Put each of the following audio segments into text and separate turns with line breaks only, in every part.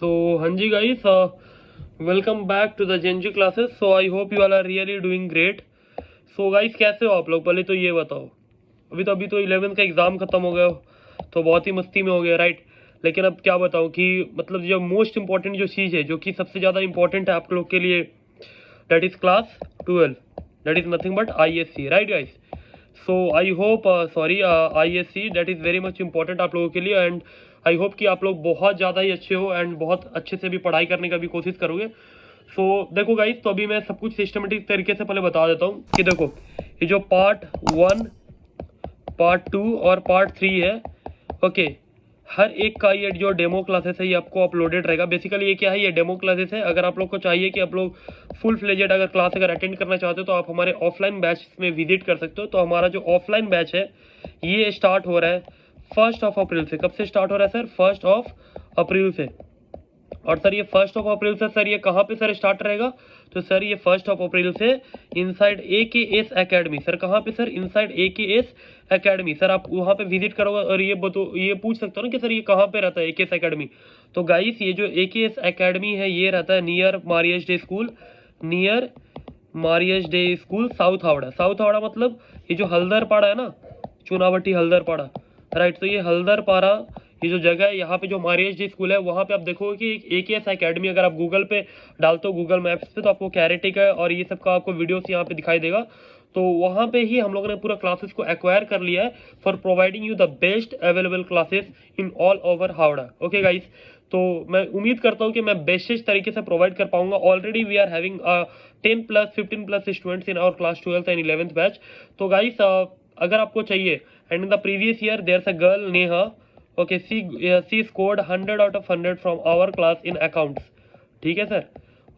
So, Hanji guys, welcome back to the Genji classes. So, I hope you all are really doing great. So, guys, कैसे हो आप लोग? पहले तो ये बताओ, अभी तो 11th का एग्ज़ाम ख़त्म हो गया तो बहुत ही मस्ती में हो गया, राइट। लेकिन अब क्या बताऊँ कि मतलब जो मोस्ट इम्पॉर्टेंट जो चीज़ है, जो कि सबसे ज़्यादा इम्पॉर्टेंट है आप लोग के लिए, that is class 12, that is nothing but ISC, right guys. So I hope ISC that is very much important आप लोगों के लिए, एंड आई होप कि आप लोग बहुत ज़्यादा ही अच्छे हो एंड बहुत अच्छे से भी पढ़ाई करने का भी कोशिश करोगे। सो देखो गाइस, तो अभी मैं सब कुछ सिस्टमेटिक तरीके से पहले बता देता हूँ कि देखो, ये जो पार्ट 1, पार्ट 2 और पार्ट 3 है, ओके, हर एक का ये जो डेमो क्लासेस है ये आपको अपलोडेड रहेगा। बेसिकली ये क्या है, ये डेमो क्लासेस है। अगर आप लोग को चाहिए कि आप लोग फुल फ्लेजेड अगर क्लास अगर अटेंड करना चाहते हो तो आप हमारे ऑफलाइन बैच में विजिट कर सकते हो। तो हमारा जो ऑफलाइन बैच है ये स्टार्ट हो रहा है 1 अप्रैल से। कब से स्टार्ट हो रहा है सर? 1 अप्रैल से। और सर ये 1 अप्रैल से सर ये कहाँ पे सर स्टार्ट रहेगा? तो सर ये 1 अप्रैल से इनसाइड AKS एकेडमी। सर कहाँ पे sir? Inside AKS academy. Sir आप वहाँ पे विजिट करोगे और ये पूछ सकते हो ना कि सर ये कहाँ पे रहता है AKS एकेडमी। तो गाइस, ये जो AKS एकेडमी है ये रहता है near Marius day school, near Marius day school, south Howrah. South Howrah मतलब ये जो हल्दरपाड़ा है ना, चुनावटी हल्दरपाड़ा, राइट। तो ये हल्दरपाड़ा ये जो जगह है, यहाँ पे जो मारियस जी स्कूल है वहाँ पे आप देखोगे कि AKS एकेडमी अगर आप गूगल पे डालते हो, गूगल मैप्स पे, तो आपको कैरेटे का और ये सब का आपको वीडियोस यहाँ पे दिखाई देगा। तो वहाँ पे ही हम लोगों ने पूरा क्लासेस को एक्वायर कर लिया है for providing you the best available classes in all over Howrah. Okay guys, तो मैं उम्मीद करता हूँ कि मैं बेस्टेस्ट तरीके से प्रोवाइड कर पाऊंगा। Already we are having 10+ 15+ students in our class 12th and 11th batch. तो गाइस, अगर आपको चाहिए, and in the previous year there a girl Neha, okay, she scored 100 out of 100 from our class in accounts, ठीक है sir.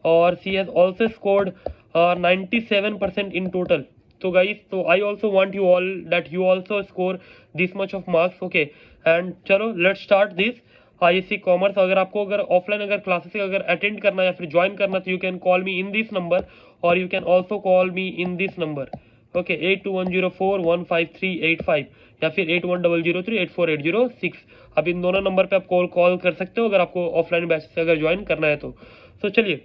और she has also scored 97% in total. तो guys, तो I also want you all that you also score this much of marks, okay. And चलो let's start this ISC commerce. अगर आपको अगर offline अगर क्लासेस अगर अटेंड करना या फिर ज्वाइन करना, तो you can call me in this number और you can also call me in this number, okay, 8210415385 या फिर 8100384806। अब इन दोनों नंबर पे आप कॉल कर सकते हो अगर आपको ऑफलाइन बैच से अगर ज्वाइन करना है तो चलिए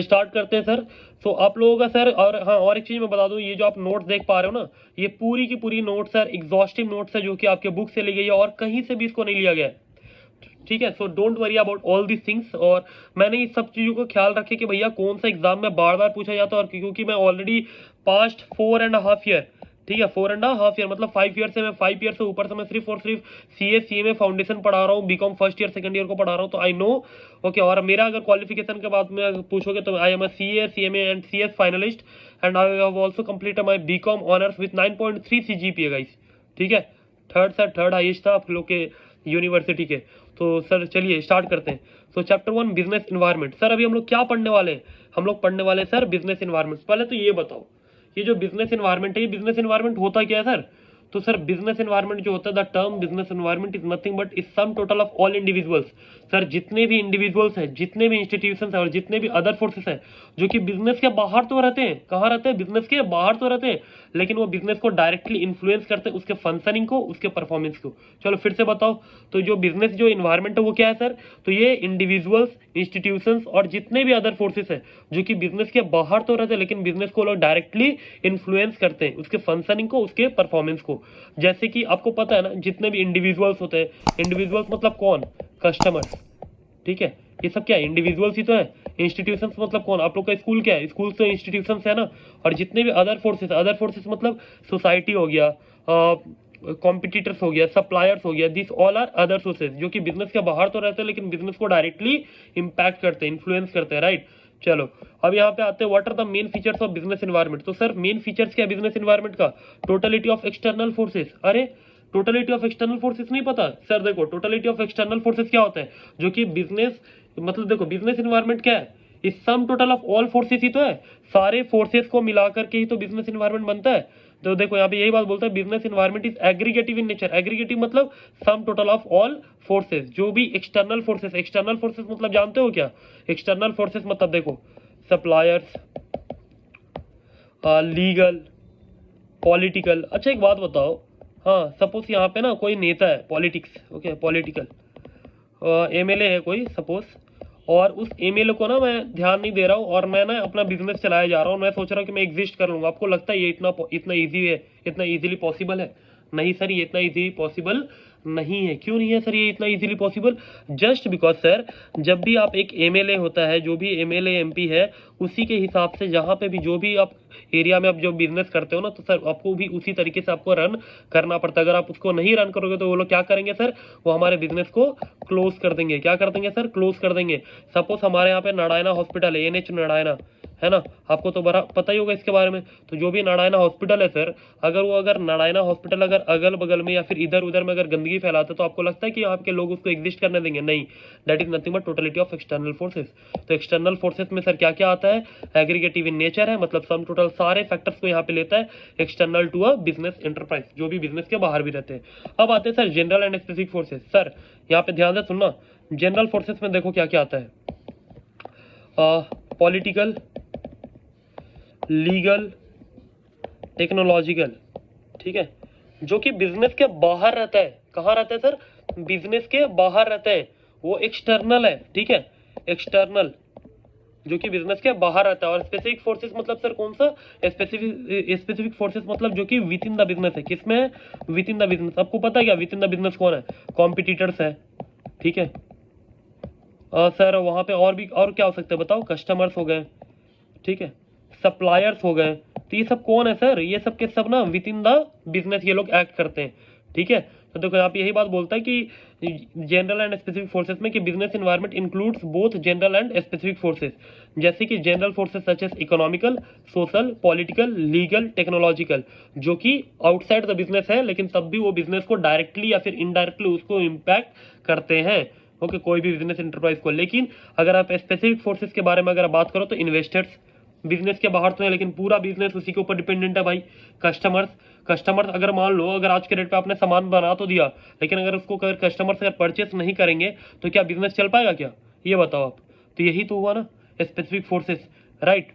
स्टार्ट करते हैं सर। तो आप लोगों का सर, और हाँ, और एक चीज़ मैं बता दूं, ये जो आप नोट्स देख पा रहे हो ना, ये पूरी की पूरी नोट्स सर एग्जॉस्टिव नोट्स है जो कि आपके बुक से ली गई है और कहीं से भी इसको नहीं लिया गया है, ठीक है। So don't worry about all this things. और मैंने इस सब चीज़ों को ख्याल रखे कि भैया कौन सा एग्जाम में बार बार पूछा जाता है, और क्योंकि मैं ऑलरेडी पास्ट 4.5 ईयर, ठीक है, 4.5 ईयर मतलब 5 ईयर से मैं 5 ईयर से ऊपर से मैं सिर्फ और सिर्फ CA फाउंडेशन पढ़ा रहा हूँ, BCom first year second year को पढ़ा रहा हूँ, तो आई नो, ओके। और मेरा अगर क्वालिफिकेशन के बाद में पूछोगे तो I am CA CMA and CS finalist, and I have also completed my BCom honours with 9.3 CGPA guys, ठीक है। थर्ड हाईएस्ट था आप लोग के यूनिवर्सिटी के। तो सर चलिए स्टार्ट करते हैं। तो चैप्टर 1 बिजनेस इन्वायरमेंट। सर अभी हम लोग क्या पढ़ने वाले हैं? हम लोग पढ़ने वाले हैं सर बिजनेस इन्वायरमेंट। पहले तो ये बताओ, ये जो बिजनेस इन्वायरमेंट है, ये बिजनेस इन्वायरमेंट होता क्या है सर? तो सर बिजनेस इन्वायरमेंट जो होता है, the term business environment is nothing but is some total of all individuals. Sir जितने भी इंडिविजुअल्स हैं, जितने भी इंस्टीट्यूशन है और जितने भी अदर फोर्सेस हैं जो कि बिजनेस के बाहर तो रहते हैं, कहाँ रहते हैं? बिजनेस के बाहर तो रहते हैं, लेकिन वो बिजनेस को डायरेक्टली इन्फ्लुएंस करते हैं, उसके फंक्शनिंग को, उसके परफॉर्मेंस को। चलो फिर से बताओ, तो जो बिजनेस जो इन्वायरमेंट है वो क्या है सर? तो ये इंडिविजुअल्स, इंस्टीट्यूशंस और जितने भी अदर फोर्सेस है जो कि बिजनेस के बाहर तो रहते हैं लेकिन बिजनेस को लोग डायरेक्टली इन्फ्लुएंस करते हैं, उसके फंक्शनिंग को, उसके परफॉर्मेंस को। जैसे कि आपको पता है ना, जितने भी इंडिविजुअल्स होते हैं, इंडिविजुअल्स मतलब कौन? कस्टमर्स, ठीक है। ये सब क्या है? इंडिविजुअल्स ही तो है। इंस्टीट्यूशंस मतलब कौन? आप लोग का स्कूल क्या है? स्कूल तो इंस्टीट्यूशंस है ना। और जितने भी अदर फोर्सेस मतलब सोसाइटी हो गया, कॉम्पिटिटर्स हो गया, सप्लायर्स हो गया, this all are other sources जो कि बिजनेस के बाहर तो रहते हैं लेकिन बिजनेस को डायरेक्टली इंपैक्ट करते हैं, इन्फ्लुएंस करते हैं, राइट। चलो अब यहाँ पे आते हैं, what are the main features of business environment. तो सर मेन फीचर्स क्या है बिजनेस एनवायरनमेंट का? Totality of external forces. अरे टोटलिटी ऑफ एक्सटर्नल फोर्सेस नहीं पता? सर देखो, टोटलिटी ऑफ एक्सटर्नल फोर्सेस क्या होता है? जो कि बिजनेस मतलब देखो, बिजनेस एनवायरनमेंट क्या है? इस sum total of all forces ही तो है, सारे फोर्सेस को मिलाकर के ही तो बिजनेस एनवायरनमेंट बनता है। तो देखो यहाँ पे यही बात बोलता है, business environment is aggregative in nature. Aggregative मतलब sum total of all forces, जो भी एक्सटर्नल फोर्सेस। एक्सटर्नल फोर्सेस मतलब जानते हो क्या? एक्सटर्नल फोर्सेस मतलब देखो, सप्लायर्स, लीगल, पॉलिटिकल। अच्छा एक बात बताओ, हाँ सपोज यहाँ पे ना कोई नेता है, पॉलिटिक्स, ओके, पॉलिटिकल, एमएलए है कोई सपोज, और उस एमएलए को ना मैं ध्यान नहीं दे रहा हूँ और मैं ना अपना बिजनेस चलाया जा रहा हूँ, मैं सोच रहा हूँ कि मैं एग्जिस्ट कर लूँगा, आपको लगता है ये इतना ईजी है, इतना ईजिली पॉसिबल है? नहीं सर, ये इतना ईजी पॉसिबल नहीं है। क्यों नहीं है सर ये इतना easily possible? Just because sir, जब भी आप एक एमएलए होता है, जो भी एमएलए एमपी है, उसी के हिसाब से जहाँ पे भी जो भी आप एरिया में आप जो बिजनेस करते हो ना, तो सर आपको भी उसी तरीके से आपको रन करना पड़ता है। अगर आप उसको नहीं रन करोगे तो वो लोग क्या करेंगे सर, वो हमारे बिजनेस को क्लोज कर देंगे। क्या कर देंगे सर? क्लोज कर देंगे। सपोज हमारे यहाँ पे नारायणा हॉस्पिटल है, एनएच नारायणा है ना, आपको तो बड़ा पता ही होगा इसके बारे में। तो जो भी नारायणा हॉस्पिटल है सर, अगर नारायणा हॉस्पिटल अगर अगल बगल में या फिर इधर उधर में अगर गंदगी फैलाते तो आपको लगता है कि आपके लोग उसको एग्जिस्ट करने देंगे? नहीं, that is nothing but totality of external forces. तो एक्सटर्नल फोर्सेस में सर क्या क्या आता है? एग्रीगेटिव इन नेचर है, मतलब सम टोटल सारे फैक्टर्स को यहाँ पे लेता है, external to a business enterprise, जो भी बिजनेस के बाहर भी रहते हैं। अब आते हैं sir general and specific forces. Sir यहाँ पे ध्यान से सुनना, जनरल फोर्सेस में देखो क्या क्या आता है, पॉलिटिकल, लीगल, टेक्नोलॉजिकल, ठीक है, जो कि बिजनेस के बाहर रहता है। कहाँ रहता है सर? बिजनेस के बाहर रहता है, वो एक्सटर्नल है, ठीक है, एक्सटर्नल जो कि बिजनेस के बाहर रहता है। और स्पेसिफिक फोर्सेस मतलब सर कौन सा? स्पेसिफिक फोर्सेस मतलब जो कि विद इन द बिजनेस है। किसमें है? With in the business. आपको पता है क्या विद इन द बिजनेस कौन है? कॉम्पिटिटर्स है, ठीक है। सर वहां पे और भी और क्या हो सकता है बताओ? कस्टमर्स हो गए, ठीक है, सप्लायर्स हो गए। तो ये सब कौन है सर? ये सब के सब ना विद इन द बिजनेस ये लोग एक्ट करते हैं, ठीक है। तो देखो यहाँ पे यही बात बोलता है कि जनरल एंड स्पेसिफिक फोर्सेस में कि business environment includes both general and specific forces. जैसे कि general forces such as economical, social, political, legal, technological, जो कि आउटसाइड द बिजनेस है, लेकिन तब भी वो बिजनेस को डायरेक्टली या फिर इनडायरेक्टली उसको इम्पैक्ट करते हैं, ओके, कोई भी बिजनेस एंटरप्राइज को। लेकिन अगर आप स्पेसिफिक फोर्सेस के बारे में अगर बात करो तो इन्वेस्टर्स बिजनेस के बाहर तो है, लेकिन पूरा बिजनेस उसी के ऊपर डिपेंडेंट है भाई। कस्टमर्स अगर मान लो अगर आज के डेट पे आपने सामान बना तो दिया, लेकिन अगर उसको अगर कस्टमर्स अगर परचेस नहीं करेंगे तो क्या बिजनेस चल पाएगा क्या? ये बताओ आप। तो यही तो हुआ ना स्पेसिफिक फोर्सेस, राइट।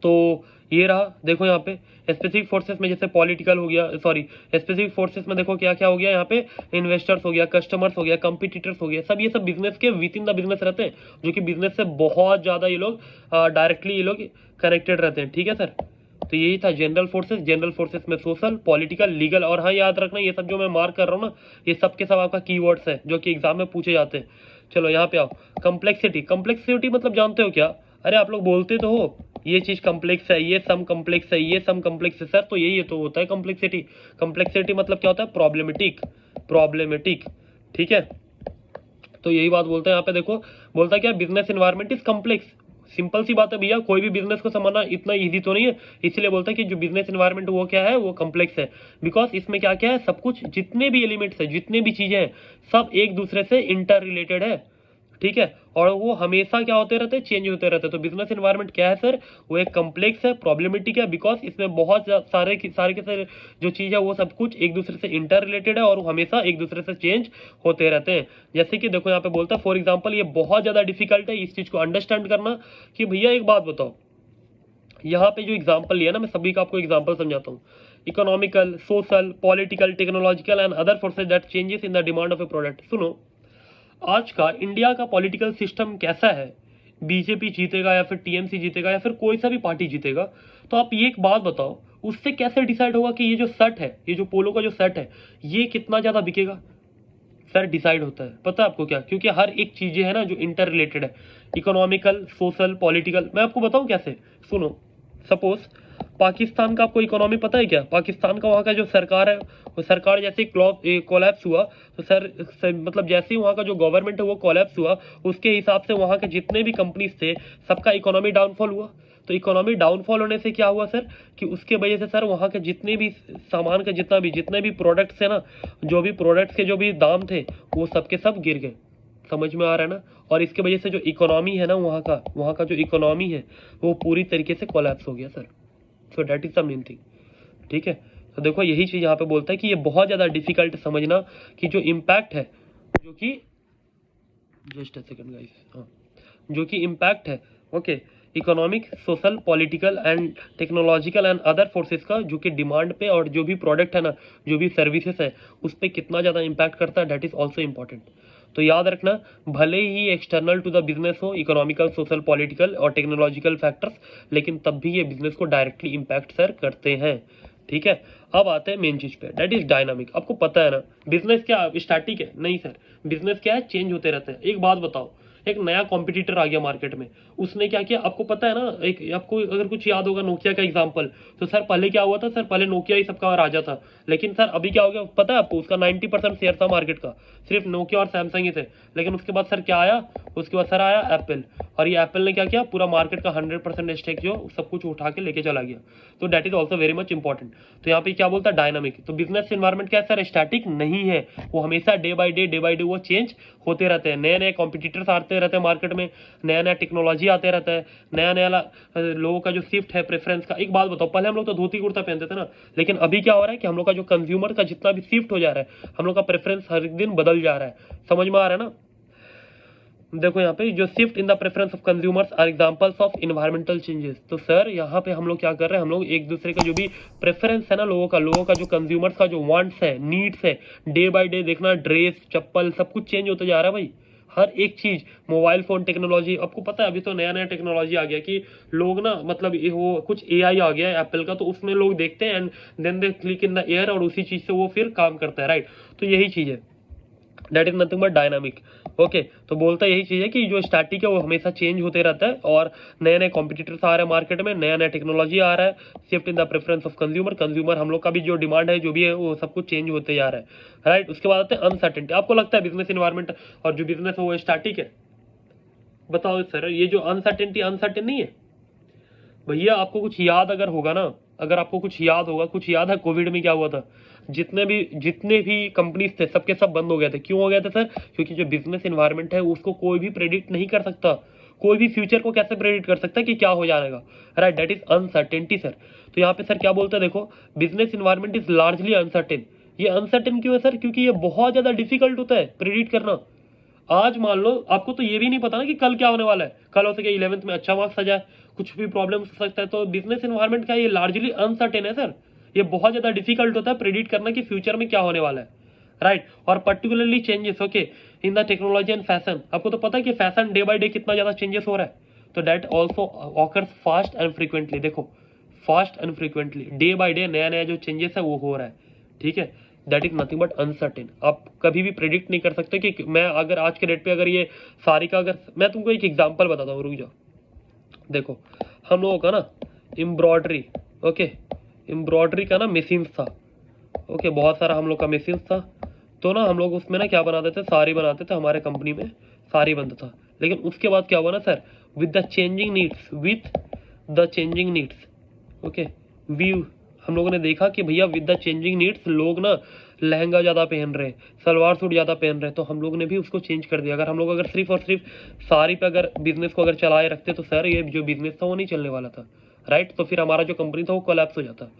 तो ये रहा, देखो यहाँ पे स्पेसिफिक फोर्सेस में जैसे पॉलिटिकल हो गया, सॉरी स्पेसिफिक फोर्सेस में देखो क्या क्या हो गया यहाँ पे, इन्वेस्टर्स हो गया, कस्टमर्स हो गया, कंपटीटर्स हो गया, सब ये सब बिजनेस के विद इन द बिजनेस रहते हैं, जो कि बिजनेस से बहुत ज्यादा ये लोग डायरेक्टली ये लोग कनेक्टेड रहते हैं, ठीक है सर। तो यही था जनरल फोर्सेस। जनरल फोर्सेस में सोशल, पॉलिटिकल, लीगल, और हाँ याद रखना ये सब जो मैं मार्क कर रहा हूँ ना, ये सब के सब आपका कीवर्ड्स है जो कि एग्जाम में पूछे जाते हैं। चलो यहाँ पे आओ, कम्प्लेक्सिटी। कम्प्लेक्सिटी मतलब जानते हो क्या? अरे आप लोग बोलते तो हो ये चीज कम्प्लेक्स है, ये सम कम्प्लेक्स है, ये सम कम्प्लेक्स है सर, तो यही तो होता है कम्प्लेक्सिटी। कम्प्लेक्सिटी मतलब क्या होता है? प्रॉब्लमेटिक, ठीक है। तो यही बात बोलते हैं यहाँ पे, देखो बोलता है क्या? Business environment is complex. Simple सी बात है भैया, कोई भी बिजनेस को समझना इतना इजी तो नहीं है, इसलिए बोलता है कि जो बिजनेस एनवायरनमेंट वो क्या है? वो कम्प्लेक्स है। बिकॉज इसमें क्या क्या है? सब कुछ, जितने भी एलिमेंट्स है, जितने भी चीजें हैं, सब एक दूसरे से इंटर रिलेटेड है, ठीक है। और वो हमेशा क्या होते रहते हैं? चेंज होते रहते हैं। तो बिजनेस एनवायरनमेंट क्या है सर? वो एक कम्प्लेक्स है, प्रॉब्लमेटिक है, बिकॉज इसमें बहुत सारे के सारे जो चीज है वो सब कुछ एक दूसरे से इंटर रिलेटेड है और वो हमेशा एक दूसरे से चेंज होते रहते हैं। जैसे कि देखो यहाँ पे बोलता है फॉर एग्जाम्पल, ये बहुत ज्यादा डिफिकल्ट है इस चीज को अंडरस्टैंड करना कि भैया एक बात बताओ, यहाँ पे जो एग्जाम्पल लिया ना, मैं सभी का आपको एग्जाम्पल समझाता हूँ। Economical, social, political, technological and other forces that changes in the demand of A product. सुनो, आज का इंडिया का पॉलिटिकल सिस्टम कैसा है? बीजेपी जीतेगा या फिर टीएमसी जीतेगा या फिर कोई सा भी पार्टी जीतेगा? तो आप ये एक बात बताओ, उससे कैसे डिसाइड होगा कि ये जो शर्ट है, ये जो पोलो का जो शर्ट है, ये कितना ज्यादा बिकेगा? सर डिसाइड होता है, पता है आपको क्या? क्योंकि हर एक चीजें है ना जो इंटर रिलेटेड है, इकोनॉमिकल, सोशल, पॉलिटिकल। मैं आपको बताऊं कैसे, सुनो। सपोज पाकिस्तान का आपको इकोनॉमी पता है क्या? पाकिस्तान का वहाँ का जो सरकार है, वो सरकार जैसे कोलैप्स हुआ, तो सर मतलब जैसे ही वहाँ का जो गवर्नमेंट है वो कोलैप्स हुआ, उसके हिसाब से वहाँ के जितने भी कंपनीज थे सबका इकोनॉमी डाउनफॉल हुआ। तो इकोनॉमी डाउनफॉल होने से क्या हुआ सर, कि उसके वजह से सर वहाँ के जितने भी सामान का जितने भी प्रोडक्ट्स है ना, जो भी प्रोडक्ट्स के जो भी दाम थे वो सब के सब गिर गए। समझ में आ रहा है ना? और इसके वजह से जो इकोनॉमी है ना वहाँ का जो इकोनॉमी है वो पूरी तरीके से कोलैप्स हो गया sir. So that is the main thing, ठीक है। तो देखो यही चीज यहाँ पे बोलता है कि ये बहुत ज्यादा डिफिकल्ट समझना कि जो इम्पैक्ट है, जो कि जस्ट अ सेकंड गाइस, हाँ, जो कि इम्पैक्ट है, okay, economic, social, political and technological and other forces का, जो कि डिमांड पे और जो भी प्रोडक्ट है ना, जो भी सर्विसेज है, उस पर कितना ज़्यादा इम्पैक्ट करता है, दैट इज ऑल्सो इम्पॉर्टेंट। तो याद रखना, भले ही एक्सटर्नल टू द बिजनेस हो, इकोनॉमिकल, सोशल, पॉलिटिकल और टेक्नोलॉजिकल फैक्टर्स, लेकिन तब भी ये बिजनेस को डायरेक्टली इम्पैक्ट सर करते हैं। ठीक है, अब आते हैं मेन चीज पे, दैट इज डायनामिक। आपको पता है ना बिजनेस क्या स्टैटिक है? नहीं सर, बिजनेस क्या है, चेंज होते रहते हैं। एक बात बताओ, एक नया कॉम्पिटिटर आ गया मार्केट में, उसने क्या किया आपको पता है ना, एक आपको अगर कुछ याद होगा नोकिया का एग्जांपल, तो सर पहले क्या हुआ था सर, पहले नोकिया ही सबका राजा था, लेकिन सर अभी क्या हो गया पता है आपको, उसका 90% शेयर था मार्केट का, सिर्फ नोकिया और सैमसंग ही थे। लेकिन उसके बाद सर क्या आया, उसके बाद सर आया एप्पल, और ये एप्पल ने क्या किया, पूरा मार्केट का 100% स्टेक जो सब कुछ उठा के लेके चला गया। तो that is also very much important. तो यहाँ पे क्या बोलता है, डायनामिक। तो बिजनेस एनवायरमेंट क्या है सर, स्टैटिक नहीं है, वो हमेशा डे बाय डे वो चेंज होते रहते हैं। नए नए कॉम्पिटिटर्स आते रहते हैं मार्केट में, नया नया टेक्नोलॉजी आते रहता है, नया नया लोगों का जो शिफ्ट है प्रेफरेंस का। एक बात बताओ, पहले हम लोग तो धोती कुर्ता पहनते थे ना, लेकिन अभी क्या हो रहा है कि हम लोग का जो कंज्यूमर का जितना भी शिफ्ट हो जा रहा है, हम लोग का प्रेफरेंस हर एक दिन बदल जा रहा है। समझ में आ रहा है ना? देखो यहाँ पे जो shift in the preference of consumers are examples of environmental changes. तो सर यहाँ पे हम लोग क्या कर रहे हैं, हम लोग एक दूसरे का जो भी प्रेफरेंस है ना, लोगों का जो कंज्यूमर्स का जो वांट्स है, नीड्स है, डे बाय डे देखना, ड्रेस, चप्पल, सब कुछ चेंज होता जा रहा है भाई। हर एक चीज, मोबाइल फोन टेक्नोलॉजी, आपको पता है अभी तो नया नया टेक्नोलॉजी आ गया कि लोग ना मतलब वो कुछ एआई आ गया है एप्पल का, तो उसमें लोग देखते हैं and then they click in the air, और उसी चीज से वो फिर काम करता है, राइट? तो यही चीज है, that is nothing but dynamic. Okay, तो बोलता यही चीज है कि जो स्टैटिक है वो हमेशा चेंज होते रहता है, और नए नए कॉम्पिटिटर्स आ रहे हैं मार्केट में, नया नया टेक्नोलॉजी आ रहा है, shift in the preference of consumer हम लोग का भी जो डिमांड है जो भी है वो सब कुछ चेंज होते जा रहा है, राइट? उसके बाद आते हैं अनसर्टेनिटी। आपको लगता है बिजनेस इन्वायरमेंट और जो बिजनेस है वो स्टैटिक है? बताओ सर, ये जो अनसर्टेनिटी अनसर्टेन नहीं है भैया? आपको कुछ याद अगर होगा ना, अगर आपको कुछ याद होगा, कुछ याद है कोविड में क्या हुआ था? जितने भी कंपनीज थे सबके सब बंद हो गए थे। क्यों हो गए थे सर? क्योंकि जो बिजनेस एनवायरनमेंट है उसको कोई भी प्रेडिक्ट नहीं कर सकता। कोई भी फ्यूचर को कैसे प्रेडिक्ट कर सकता है कि क्या हो जाएगा, right? That is uncertainty sir. तो यहाँ पे सर क्या बोलते हैं, देखो, business environment is largely uncertain. ये अनसर्टेन क्यों है सर? क्योंकि ये बहुत ज्यादा डिफिकल्ट होता है प्रेडिक्ट करना। आज मान लो आपको तो ये भी नहीं पता ना कि कल क्या होने वाला है, कल हो सके 11th में अच्छा मार्क्स आ जाए, कुछ भी प्रॉब्लम हो सकता है। तो बिजनेस एनवायरनमेंट का ये लार्जली अनसर्टेन है सर। ये बहुत ज्यादा डिफिकल्ट होता है प्रेडिक्ट करना कि फ्यूचर में क्या होने वाला है, राइट? और particularly changes okay in the technology and fashion. आपको तो पता है कि फैशन डे बाय डे कितना ज्यादा चेंजेस हो रहा है। तो that also occurs fast and frequently. देखो, fast and frequently day by day नया नया जो चेंजेस है वो हो रहा है, ठीक है? That is nothing but uncertain. आप कभी भी प्रेडिक्ट नहीं कर सकते कि मैं अगर आज के डेट पे अगर ये सारी का, अगर मैं तुमको एक एग्जांपल बताता हूँ, रुक जाओ। देखो, हम लोगों का ना एम्ब्रॉयडरी, ओके, एम्ब्रॉयडरी का ना मशीन था, ओके, बहुत सारा हम लोग का मशीन था। तो ना हम लोग उसमें ना क्या बनाते थे, साड़ी बनाते थे, हमारे कंपनी में साड़ी बनता था। लेकिन उसके बाद क्या हुआ ना sir, with the changing needs, okay, we हम लोगों ने देखा कि भैया विद द चेंजिंग नीड्स लोग ना लहंगा ज़्यादा पहन रहे हैं, सलवार सूट ज़्यादा पहन रहे हैं, तो हम लोग ने भी उसको चेंज कर दिया। अगर हम लोग अगर सिर्फ और सिर्फ साड़ी पे अगर बिजनेस को अगर चलाए रखते तो सर ये जो बिजनेस था वो नहीं चलने वाला था, राइट? तो फिर हमारा जो कंपनी था वो कोलैप्स हो जाता।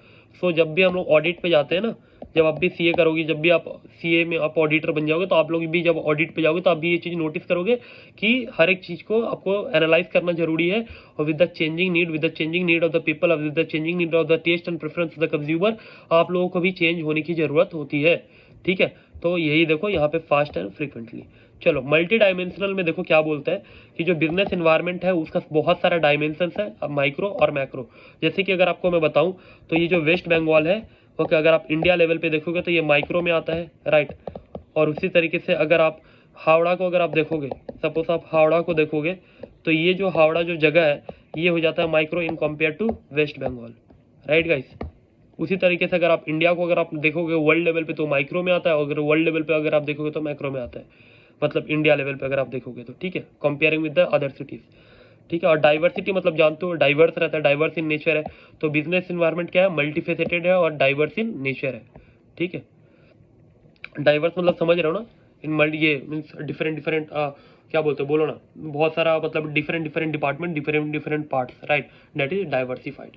सो जब भी हम लोग ऑडिट पे जाते हैं ना, जब आप भी सीए करोगे, जब भी आप सीए में आप ऑडिटर बन जाओगे, तो आप लोग भी जब ऑडिट पे जाओगे तो आप भी ये चीज़ नोटिस करोगे कि हर एक चीज़ को आपको एनालाइज करना जरूरी है। और with the changing need of the people, with the changing need of the taste and preference of the consumer, आप लोगों को भी चेंज होने की जरूरत होती है, ठीक है? तो यही देखो यहाँ पे फास्ट एंड फ्रीक्वेंटली। चलो, मल्टी डायमेंशनल में देखो क्या बोलता है कि जो बिजनेस एनवायरनमेंट है उसका बहुत सारा डायमेंशंस है, माइक्रो और मैक्रो। जैसे कि अगर आपको मैं बताऊं तो ये जो वेस्ट बंगाल है, ओके, अगर आप इंडिया लेवल पे देखोगे तो ये माइक्रो में आता है, राइट? और उसी तरीके से अगर आप हावड़ा को अगर आप देखोगे, सपोज आप हावड़ा को देखोगे, तो ये जो हावड़ा जो जगह है ये हो जाता है micro in compare to West Bengal, right guys? उसी तरीके से अगर आप इंडिया को अगर आप देखोगे वर्ल्ड लेवल पे तो माइक्रो में आता है, और अगर वर्ल्ड लेवल पे अगर आप देखोगे तो मैक्रो में आता है, मतलब इंडिया लेवल पे अगर आप देखोगे तो, ठीक है, comparing with the other cities, ठीक है? और डाइवर्सिटी मतलब जानते हो, डाइवर्स रहता है, डाइवर्स इन नेचर है। तो बिजनेस इन्वायरमेंट क्या है, मल्टीफेसेटेड है और डाइवर्स इन नेचर है, ठीक है? डाइवर्स मतलब समझ रहे हो ना, इन मल्टी ये मीन्स डिफरेंट डिफरेंट क्या बोलते हो, बोलो ना, बहुत सारा मतलब different different department, different different parts, right? That is diversified.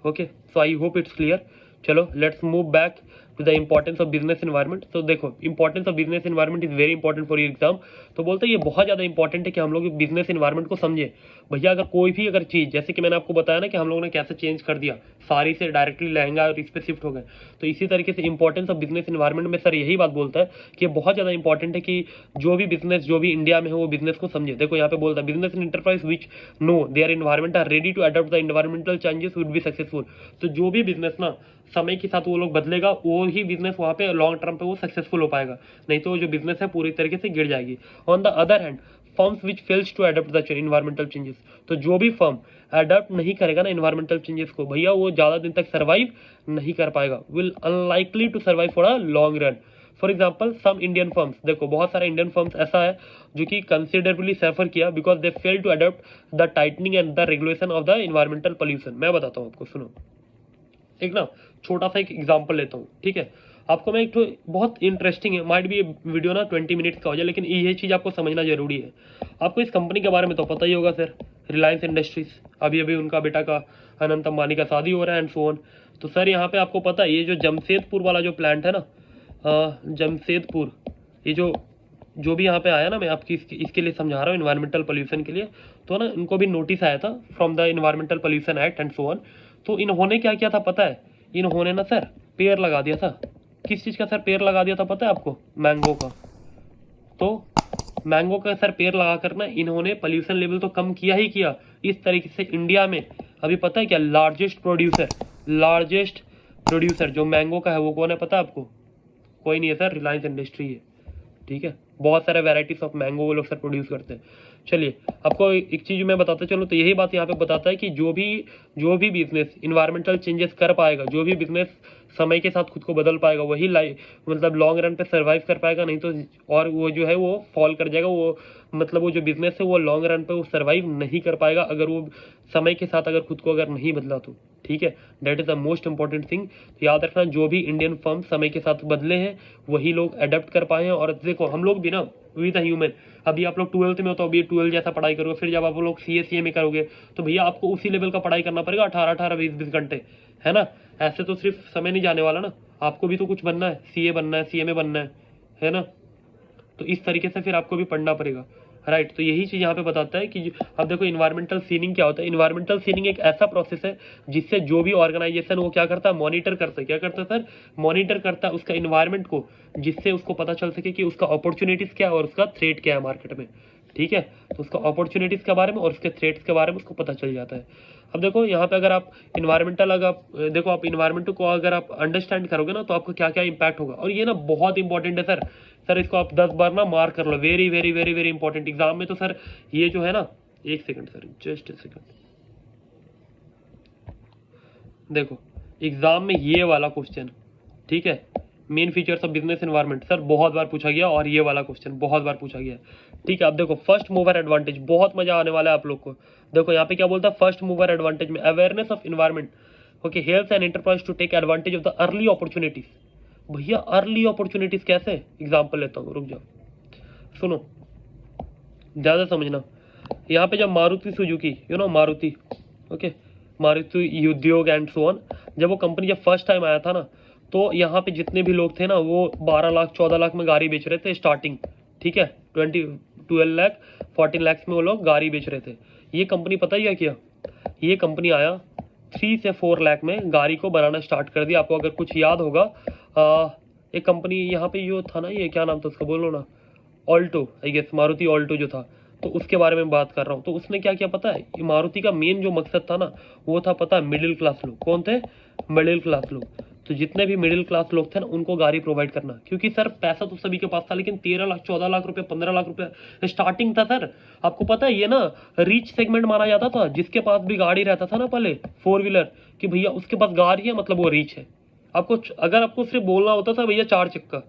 Okay, so I hope it's clear. चलो let's move back to the importance of business environment। तो देखो importance of business environment is very important for your exam। तो बोलते हैं ये बहुत ज़्यादा important है कि हम लोग बिजनेस इन्वायरमेंट को समझे। भैया अगर कोई भी अगर चीज़, जैसे कि मैंने आपको बताया ना कि हम लोगों ने कैसे चेंज कर दिया, साड़ी से डायरेक्टली लहंगा और इस पे शिफ्ट हो गए, तो इसी तरीके से इंपॉर्टेंस ऑफ बिजनेस इन्वायरमेंट में सर यही बात बोलता है कि ये बहुत ज़्यादा इंपॉर्टेंट है कि जो भी बिजनेस जो भी इंडिया में है वो बिजनेस को समझे। देखो यहाँ पे बोलता है business in enterprise which know their environment are ready to adopt the environmental changes would be successful. तो जो भी बिजनेस ना समय के साथ वो लोग बदलेगा, वो ही बिजनेस वहाँ पे लॉन्ग टर्म पे वो सक्सेसफुल हो पाएगा, नहीं तो जो बिजनेस है पूरी तरीके से गिर जाएगी। On the other hand firms which fails to adopt the environmental changes, तो जो भी फर्म अडॉप्ट नहीं करेगा ना इन्वायरमेंटल चेंजेस को, भैया वो ज़्यादा दिन तक सर्वाइव नहीं कर पाएगा, will unlikely to survive for a long run. For example some Indian firms, देखो बहुत सारे इंडियन फर्म्स ऐसा है जो कि कंसिडरेबली सफर किया because they fail to adopt the tightening and the regulation of the environmental pollution. मैं बताता हूँ आपको, सुनो एक ना छोटा सा एक एग्जांपल लेता हूँ, ठीक है। आपको मैं एक तो बहुत इंटरेस्टिंग है, माइट भी ये वीडियो ना 20 मिनट्स का हो जाए, लेकिन ये चीज़ आपको समझना जरूरी है। आपको इस कंपनी के बारे में तो पता ही होगा सर, रिलायंस इंडस्ट्रीज। अभी अभी उनका बेटा का अनंत अंबानी का शादी हो रहा है एंड सो ऑन। तो सर यहाँ पे आपको पता है ये जो जमशेदपुर वाला जो प्लांट है ना, जमशेदपुर, ये जो भी यहाँ पे आया ना, मैं आपकी इसके लिए समझा रहा हूँ इन्वायरमेंटल पोल्यूशन के लिए। तो ना इनको भी नोटिस आया था from the environmental pollution act and so on. तो इन्होंने क्या किया था पता है, इन्होंने ना सर पेड़ लगा दिया था। किस चीज़ का सर पेड़ लगा दिया था पता है आपको? मैंगो का। तो मैंगो का सर पेड़ लगा कर ना इन्होंने पोल्यूशन लेवल तो कम किया ही किया। इस तरीके से इंडिया में अभी पता है क्या लार्जेस्ट प्रोड्यूसर जो मैंगो का है वो कौन है पता है आपको? कोई नहीं है सर, रिलायंस इंडस्ट्री है, ठीक है। बहुत सारे वेराइटीज ऑफ मैंगो वो लोग सर प्रोड्यूस करते हैं। चलिए आपको एक चीज़ मैं बताता चलूँ, तो यही बात यहाँ पे बताता है कि जो भी बिजनेस इन्वायरमेंटल चेंजेस कर पाएगा, जो भी बिजनेस समय के साथ खुद को बदल पाएगा, वही मतलब लॉन्ग रन पे सर्वाइव कर पाएगा, नहीं तो और वो जो है वो फॉल कर जाएगा। वो मतलब वो जो बिजनेस है वो लॉन्ग रन पे वो सर्वाइव नहीं कर पाएगा अगर वो समय के साथ अगर खुद को अगर नहीं बदला तो, ठीक है। That is the most important thing. तो याद रखना जो भी इंडियन फर्म समय के साथ बदले हैं वही लोग अडेप्ट कर पाए हैं। और देखो हम लोग भी ना वी द ह्यूमन, अभी आप लोग 12th में हो तो अभी 12 जैसा पढ़ाई करोगे, फिर जब आप लोग CA में करोगे तो भैया आपको उसी लेवल का पढ़ाई करना पड़ेगा, 18 20 घंटे, है ना। ऐसे तो सिर्फ समय नहीं जाने वाला ना, आपको भी तो कुछ बनना है, CA बनना है, CMA बनना है ना। तो इस तरीके से फिर आपको भी पढ़ना पड़ेगा, राइट। तो यही चीज़ यहाँ पे बताता है कि अब देखो इन्वायरमेंटल सीनिंग क्या होता है। इन्वायरमेंटल सीनिंग एक ऐसा प्रोसेस है जिससे जो भी ऑर्गेनाइजेशन वो क्या करता है, मॉनिटर करता है। क्या करता है सर? मॉनिटर करता है उसका इन्वायरमेंट को, जिससे उसको पता चल सके कि उसका अपॉर्चुनिटीज़ क्या है और उसका थ्रेट क्या है मार्केट में, ठीक है। तो उसका अपॉर्चुनिटीज़ के बारे में और उसके थ्रेट्स के बारे में उसको पता चल जाता है। अब देखो यहाँ पे अगर आप इन्वायरमेंटल देखो आप इन्वायरमेंट को अगर आप अंडरस्टैंड करोगे ना तो आपको क्या क्या इम्पैक्ट होगा। और ये ना बहुत इंपॉर्टेंट है सर इसको आप 10 बार ना मार्क कर लो, very very very very important exam में। तो सर ये जो है ना, एक second sir, just a second, देखो एग्जाम में ये वाला क्वेश्चन, ठीक है, main features of business environment, sir बहुत बार पूछा गया और ये वाला क्वेश्चन बहुत बार पूछा गया, ठीक है। अब देखो फर्स्ट मूवर एडवांटेज, बहुत मजा आने वाला है आप लोग को। देखो यहाँ पे क्या बोलता है, फर्स्ट मूवर एडवांटेज में awareness of environment, okay, helps an enterprise to take advantage of the early opportunities. भैया अर्ली अपॉर्चुनिटीज कैसे? एग्जाम्पल लेता हूँ, रुक जाओ, सुनो ज़्यादा समझना। यहाँ पे जब Maruti Suzuki, you know Maruti, okay, Maruti उद्योग एंड सो ऑन, जब वो कंपनी जब फर्स्ट टाइम आया था ना, तो यहाँ पे जितने भी लोग थे ना वो 12 लाख 14 लाख में गाड़ी बेच रहे थे स्टार्टिंग, ठीक है। 12 लाख 14 लाख में वो लोग गाड़ी बेच रहे थे। ये कंपनी पता ही है क्या, ये कंपनी आया 3 से 4 लाख में गाड़ी को बनाना स्टार्ट कर दिया। आपको अगर कुछ याद होगा, एक कंपनी यहाँ पे जो था ना, ये क्या नाम था उसका, बोलो ना, Alto, I guess Maruti Alto जो था, तो उसके बारे में बात कर रहा हूँ। तो उसने क्या किया पता है, मारुति का मेन जो मकसद था ना वो था पता है, मिडिल क्लास लोग। कौन थे? मिडिल क्लास लोग। तो जितने भी मिडिल क्लास लोग थे ना उनको गाड़ी प्रोवाइड करना, क्योंकि सर पैसा तो सभी के पास था, लेकिन 13 लाख 14 लाख रुपए 15 लाख रुपए स्टार्टिंग था सर। आपको पता है ये ना रिच सेगमेंट माना जाता था, जिसके पास भी गाड़ी रहता था ना पहले 4 व्हीलर, कि भैया उसके पास गाड़ी है मतलब वो रिच है। आपको अगर आपको सिर्फ बोलना होता था भैया 4 चक्का,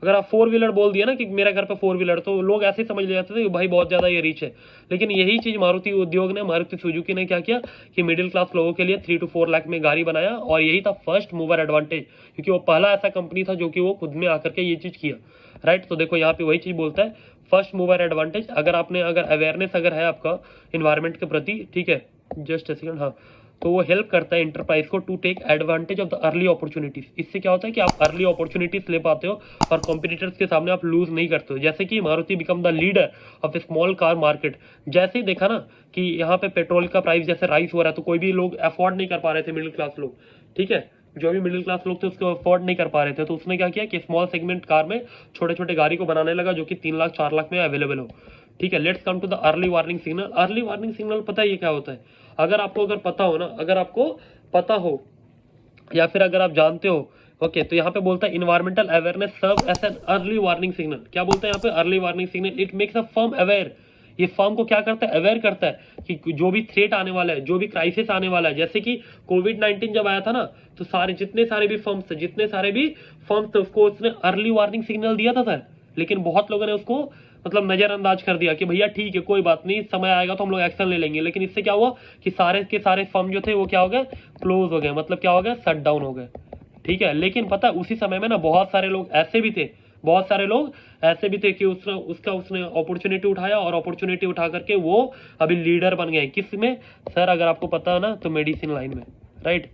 अगर आप 4 व्हीलर बोल दिया ना कि मेरा घर पे 4 व्हीलर, तो लोग ऐसे समझ ले जाते थे कि भाई बहुत ज़्यादा ये रिच है। लेकिन यही चीज़ मारुति उद्योग ने, मारुति सुजुकी ने क्या किया कि मिडिल क्लास लोगों के लिए 3 to 4 लाख में गाड़ी बनाया, और यही था फर्स्ट मूवर एडवांटेज, क्योंकि वो पहला ऐसा कंपनी था जो कि वो खुद में आकर के ये चीज़ किया, राइट। तो देखो यहाँ पे वही चीज़ बोलता है, फर्स्ट मूवर एडवांटेज। अगर आपने अगर अवेयरनेस अगर है आपका इन्वायरमेंट के प्रति, ठीक है, जस्ट ए सेकंड, हाँ, तो वो हेल्प करता है इंटरप्राइज को to take advantage of the early opportunities. इससे क्या होता है कि आप अर्ली अपॉर्चुनिटीज ले पाते हो और कॉम्पिटिटर्स के सामने आप लूज नहीं करते हो। जैसे कि Maruti become the leader of A small car market. जैसे ही देखा ना कि यहाँ पे पेट्रोल का प्राइस जैसे राइज हो रहा है तो कोई भी लोग अफोर्ड नहीं कर पा रहे थे, मिडिल क्लास लोग, ठीक है, जो भी मिडिल क्लास लोग थे उसको अफोर्ड नहीं कर पा रहे थे, तो उसने क्या किया कि स्मॉल सेगमेंट कार में छोटे छोटे गाड़ी को बनाने लगा जो कि 3 लाख 4 लाख में अवेलेबल हो। ठीक है, let's come to the early warning signal. Early warning signal पता है ये क्या होता है? अगर पता हो ना, अगर आपको पता हो या फिर अगर आप जानते हो, ओके, तो यहाँ पे बोलता है environmental awareness serve as an early warning signal. क्या बोलता है यहाँ पे? Early warning signal. It makes a firm aware. ये फर्म को क्या करता है? अवेयर करता है कि जो भी थ्रेट आने वाला है, जो भी क्राइसिस आने वाला है। जैसे कि कोविड-19 जब आया था ना, तो जितने सारे भी फर्म्स थे उसको उसने अर्ली वार्निंग सिग्नल दिया था सर, लेकिन बहुत लोगों ने उसको मतलब नजरअंदाज कर दिया कि भैया ठीक है, कोई बात नहीं, समय आएगा तो हम लोग एक्शन ले लेंगे। लेकिन इससे क्या हुआ कि सारे के सारे फर्म जो थे वो क्या हो गए? क्लोज हो गए, मतलब क्या हो गया? शट डाउन हो गए। ठीक है, लेकिन पता उसी समय में ना बहुत सारे लोग ऐसे भी थे कि उसने अपॉर्चुनिटी उठाया और अपॉर्चुनिटी उठा करके वो अभी लीडर बन गए। किस में सर? अगर आपको पता है ना तो मेडिसिन लाइन में, राइट।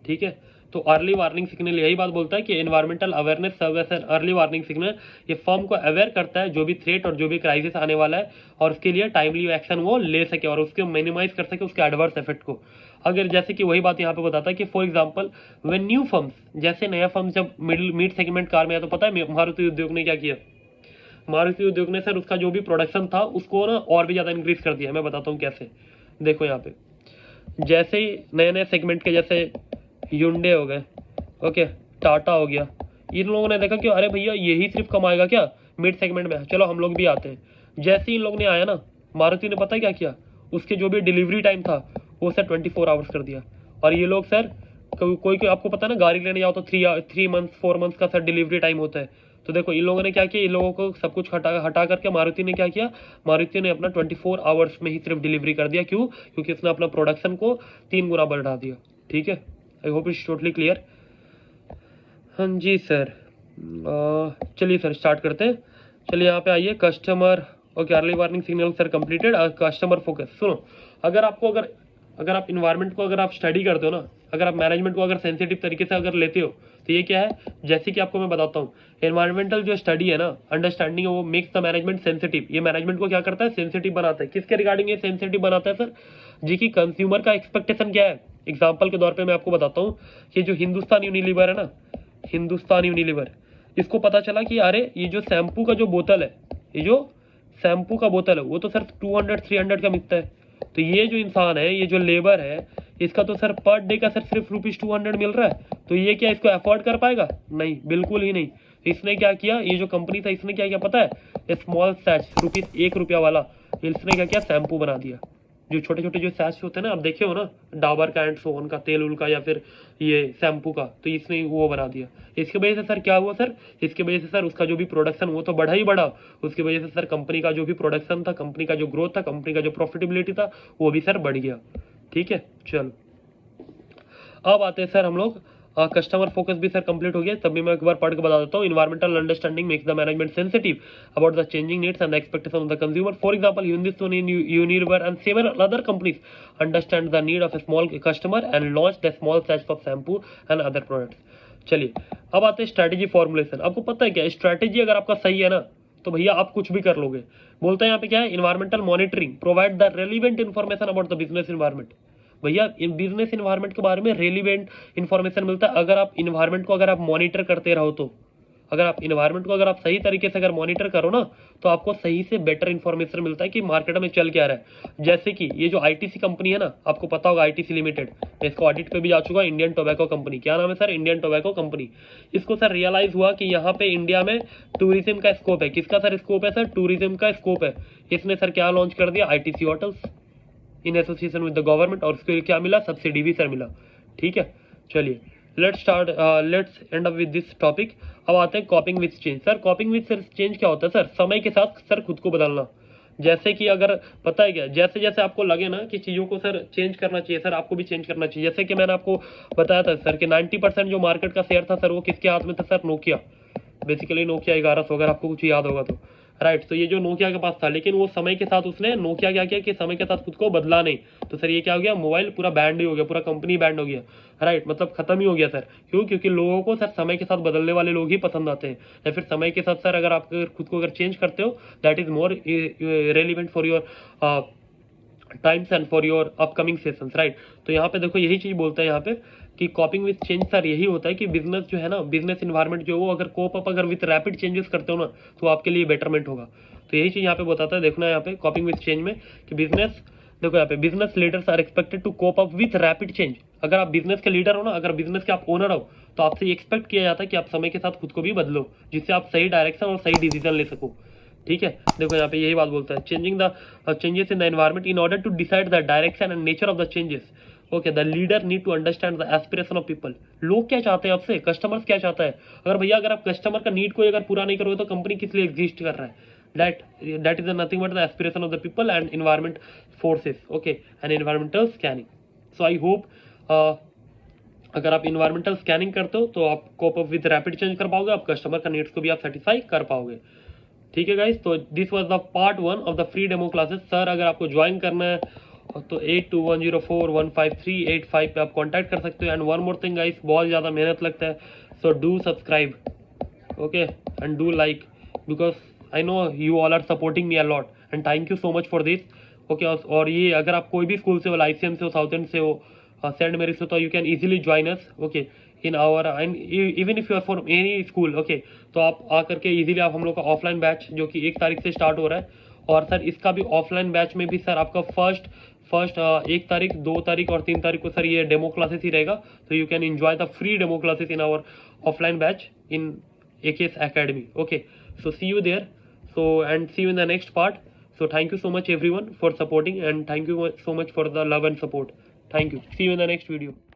ठीक है, तो अर्ली वार्निंग सिग्नल यही बात बोलता है कि environmental awareness service and early warning signal. ये फर्म को अवेयर करता है जो भी थ्रेट और जो भी क्राइसिस आने वाला है और उसके लिए टाइमली एक्शन वो ले सके और उसके मिनिमाइज कर सके उसके एडवर्स इफेक्ट को। अगर जैसे कि वही बात यहाँ पे बताता है कि for example when new firms, जैसे नया फर्म जब मिड सेगमेंट कार में है, तो पता है मारुति उद्योग ने क्या किया? मारुति उद्योग ने सर उसका जो भी प्रोडक्शन था उसको ना और भी ज़्यादा इंक्रीज कर दिया। मैं बताता हूँ कैसे। देखो यहाँ पे जैसे ही नए नए सेगमेंट के जैसे Hyundai हो गए, ओके, टाटा हो गया, इन लोगों ने देखा कि अरे भैया यही सिर्फ कमाएगा क्या मिड सेगमेंट में, चलो हम लोग भी आते हैं। जैसे ही इन लोग ने आया ना, मारुति ने पता है क्या किया? उसके जो भी डिलीवरी टाइम था वो सर 24 आवर्स कर दिया। और ये लोग सर कोई आपको पता है ना, गाड़ी लेने जाओ तो 3 मंथ्स 4 मंथ्स का सर डिलीवरी टाइम होता है। तो देखो इन लोगों ने क्या किया, इन लोगों को सब कुछ हटा करके मारुति ने क्या किया? मारुति ने अपना 24 आवर्स में ही सिर्फ डिलीवरी कर दिया। क्यों? क्योंकि उसने अपना प्रोडक्शन को 3 गुना बढ़ा दिया। ठीक है, आई होप इट्स टोटली क्लियर। हाँ जी सर, चलिए सर स्टार्ट करते हैं। चलिए यहाँ पे आइए, customer, okay, early warning signal sir completed. Customer focus. सुनो, अगर आप इन्वायरमेंट को अगर आप स्टडी करते हो ना, अगर आप मैनेजमेंट को अगर सेंसिटिव तरीके से अगर लेते हो तो ये क्या है? जैसे कि आपको मैं बताता हूँ, एनवायरमेंटल जो स्टडी है ना, अंडरस्टैंडिंग है, वो मेक्स द मैनेजमेंट सेंसिटिव। ये मैनेजमेंट को क्या करता है? सेंसिटिव बनाता है। किसके रिगार्डिंग ये सेंसिटिव बनाता है सर? जी की कंज्यूमर का एक्सपेक्टेशन क्या है। एग्जाम्पल के तौर पर मैं आपको बताता हूँ कि जो हिंदुस्तान यूनिलीवर है ना, हिंदुस्तान यूनिलीवर, इसको पता चला कि अरे ये जो शैम्पू का जो बोतल है, ये जो शैम्पू का बोतल है वो तो सर 200-300 का मिलता है। तो ये जो इंसान है, ये जो लेबर है, इसका तो सर पर डे का सर सिर्फ ₹200 मिल रहा है। तो ये क्या इसको अफोर्ड कर पाएगा? नहीं, बिल्कुल ही नहीं। तो इसने क्या किया, ये जो कंपनी था इसने क्या किया पता है? स्मॉल सैच ₹1 वाला इसने क्या किया? शैम्पू बना दिया। जो छोटे छोटे जो सैच होते हैं ना, आप देखे हो ना, डाबर का एंड सो ऑन का, तेल उल का या फिर ये शैम्पू का, तो इसने वो बना दिया। इसकी वजह से सर क्या हुआ सर? इसकी वजह से सर उसका जो भी प्रोडक्शन वो तो बढ़ा ही बढ़ा, उसकी वजह से सर कंपनी का जो भी प्रोडक्शन था, कंपनी का जो ग्रोथ था, कंपनी का जो प्रॉफिटेबिलिटी था वो भी सर बढ़ गया। ठीक है, चलो अब आते हैं सर हम लोग कस्टमर फोकस भी सर कंप्लीट हो गया। तभी मैं एक बार पढ़ के बता देता हूँ। Environmental understanding makes the management sensitive about the changing needs and expectation of the consumer. For example Hindustan Unilever and several other companies understand the need of A small customer and launch the small Sachs of shampoo and other products. चलिए अब आते हैं strategy formulation. आपको पता है क्या strategy अगर आपका सही है ना तो भैया आप कुछ भी कर लोगे। बोलता है यहाँ पे क्या है? Environmental monitoring provide the relevant information about the business environment. भैया बिजनेस इन्वायरमेंट के बारे में रेलिवेंट इन्फॉर्मेशन मिलता है अगर आप इन्वायरमेंट को अगर आप मॉनिटर करते रहो तो। अगर आप इन्वायरमेंट को अगर आप सही तरीके से अगर मॉनिटर करो ना तो आपको सही से बेटर इन्फॉर्मेशन मिलता है कि मार्केट में चल क्या रहा है। जैसे कि ये जो आईटीसी कंपनी है ना, आपको पता होगा आईटीसी लिमिटेड, इसको ऑडिट पे भी जा चुका, इंडियन टोबैको कंपनी। क्या नाम है सर? Indian tobacco company. इसको सर रियलाइज हुआ कि यहाँ पे इंडिया में टूरिज्म का स्कोप है। किसका सर स्कोप है? सर टूरिज्म का स्कोप है। इसने सर क्या लॉन्च कर दिया? ITC hotels in association with the government, और उसके लिए क्या मिला? सब्सिडी भी सर मिला। ठीक है, चलिए let's end up with this topic. अब आते हैं कॉपिंग with change. Sir कॉपिंग with change क्या होता है सर? समय के साथ सर खुद को बदलना। जैसे कि अगर पता है क्या, जैसे जैसे आपको लगे ना कि चीज़ों को सर चेंज करना चाहिए, सर आपको भी चेंज करना चाहिए। जैसे कि मैंने आपको बताया था सर कि 90% जो मार्केट का शेयर था सर वो किसके हाथ में था सर? नोकिया। बेसिकली नोकिया 1100, अगर आपको कुछ याद होगा तो, राइट। तो ये जो नोकिया के पास था, लेकिन वो समय के साथ उसने नोकिया क्या किया कि समय के साथ खुद को बदला नहीं, तो सर ये क्या हो गया, मोबाइल पूरा बैंड ही हो गया, पूरा कंपनी बैंड हो गया, राइट, मतलब खत्म ही हो गया सर। क्यों? क्योंकि लोगों को सर समय के साथ बदलने वाले लोग ही पसंद आते हैं, या फिर समय के साथ सर अगर आप खुद को अगर चेंज करते हो, that is more relevant for your time's and for your upcoming sessions, right. तो यहाँ पे देखो यही चीज बोलता है यहाँ पे कि कॉपिंग विथ चेंज सर यही होता है कि बिजनेस जो है ना, बिजनेस इन्वायरमेंट जो वो अगर कोप अप अगर विथ रैपिड चेंजेस करते हो ना, तो आपके लिए बेटरमेंट होगा। तो यही चीज यहाँ पे बताता है, देखना यहाँ पे कॉपिंग विथ चेंज में कि बिजनेस, देखो यहाँ पे business leaders are expected to cope up with rapid change. अगर आप बिजनेस के लीडर हो ना, अगर बिजनेस के आप ओनर हो, तो आपसे एक्सपेक्ट किया जाता है कि आप समय के साथ खुद को भी बदलो, जिससे आप सही डायरेक्शन और सही डिसीजन ले सको। ठीक है, देखो यहाँ पे यही बात बोलता है, changing the changes in the environment in order to decide the direction and nature of the changes. Okay, the leader need to understand the aspiration of people. लोग क्या चाहते हैं आपसे, कस्टमर्स क्या चाहता है। अगर भैया अगर आप कस्टमर का नीड को अगर पूरा नहीं करोगे तो कंपनी किस लिए एग्जिस्ट कर रहा है। That is nothing but the aspiration of the people and environment forces. Okay, and environmental scanning. So I hope अगर आप इन्वायरमेंटल स्कैनिंग करते हो तो आप cope up with rapid change कर पाओगे, आप कस्टमर का नीड्स को भी आप सेटिस्फाई कर पाओगे। ठीक है गाइस, तो this was the part 1 of the free demo classes. Sir अगर आपको ज्वाइन करना है तो 8210415385 पे आप कांटेक्ट कर सकते हो। And one more thing guys, बहुत ज़्यादा मेहनत लगता है, so do subscribe, okay, and do like, because I know you all are supporting me a lot and thank you so much for this. Okay, और ये अगर आप कोई भी स्कूल से हो, ICM से हो, साउथ एंड से हो, सेंट मेरी से, तो you can easily join us, okay, in our, and even if you are from any school, okay, तो आप आकर के इजीली आप हम लोग का ऑफलाइन बैच जो कि 1 तारीख से स्टार्ट हो रहा है, और सर इसका भी ऑफलाइन बैच में भी सर आपका फर्स्ट 1 तारीख, 2 तारीख और 3 तारीख को सर ये डेमो क्लासेस ही रहेगा। तो you can enjoy the free demo classes in our offline batch in AKS Academy. Okay, so see you there. So and see you in the next part. So thank you so much everyone for supporting, and thank you so much for the love and support. Thank you. See you in the next video.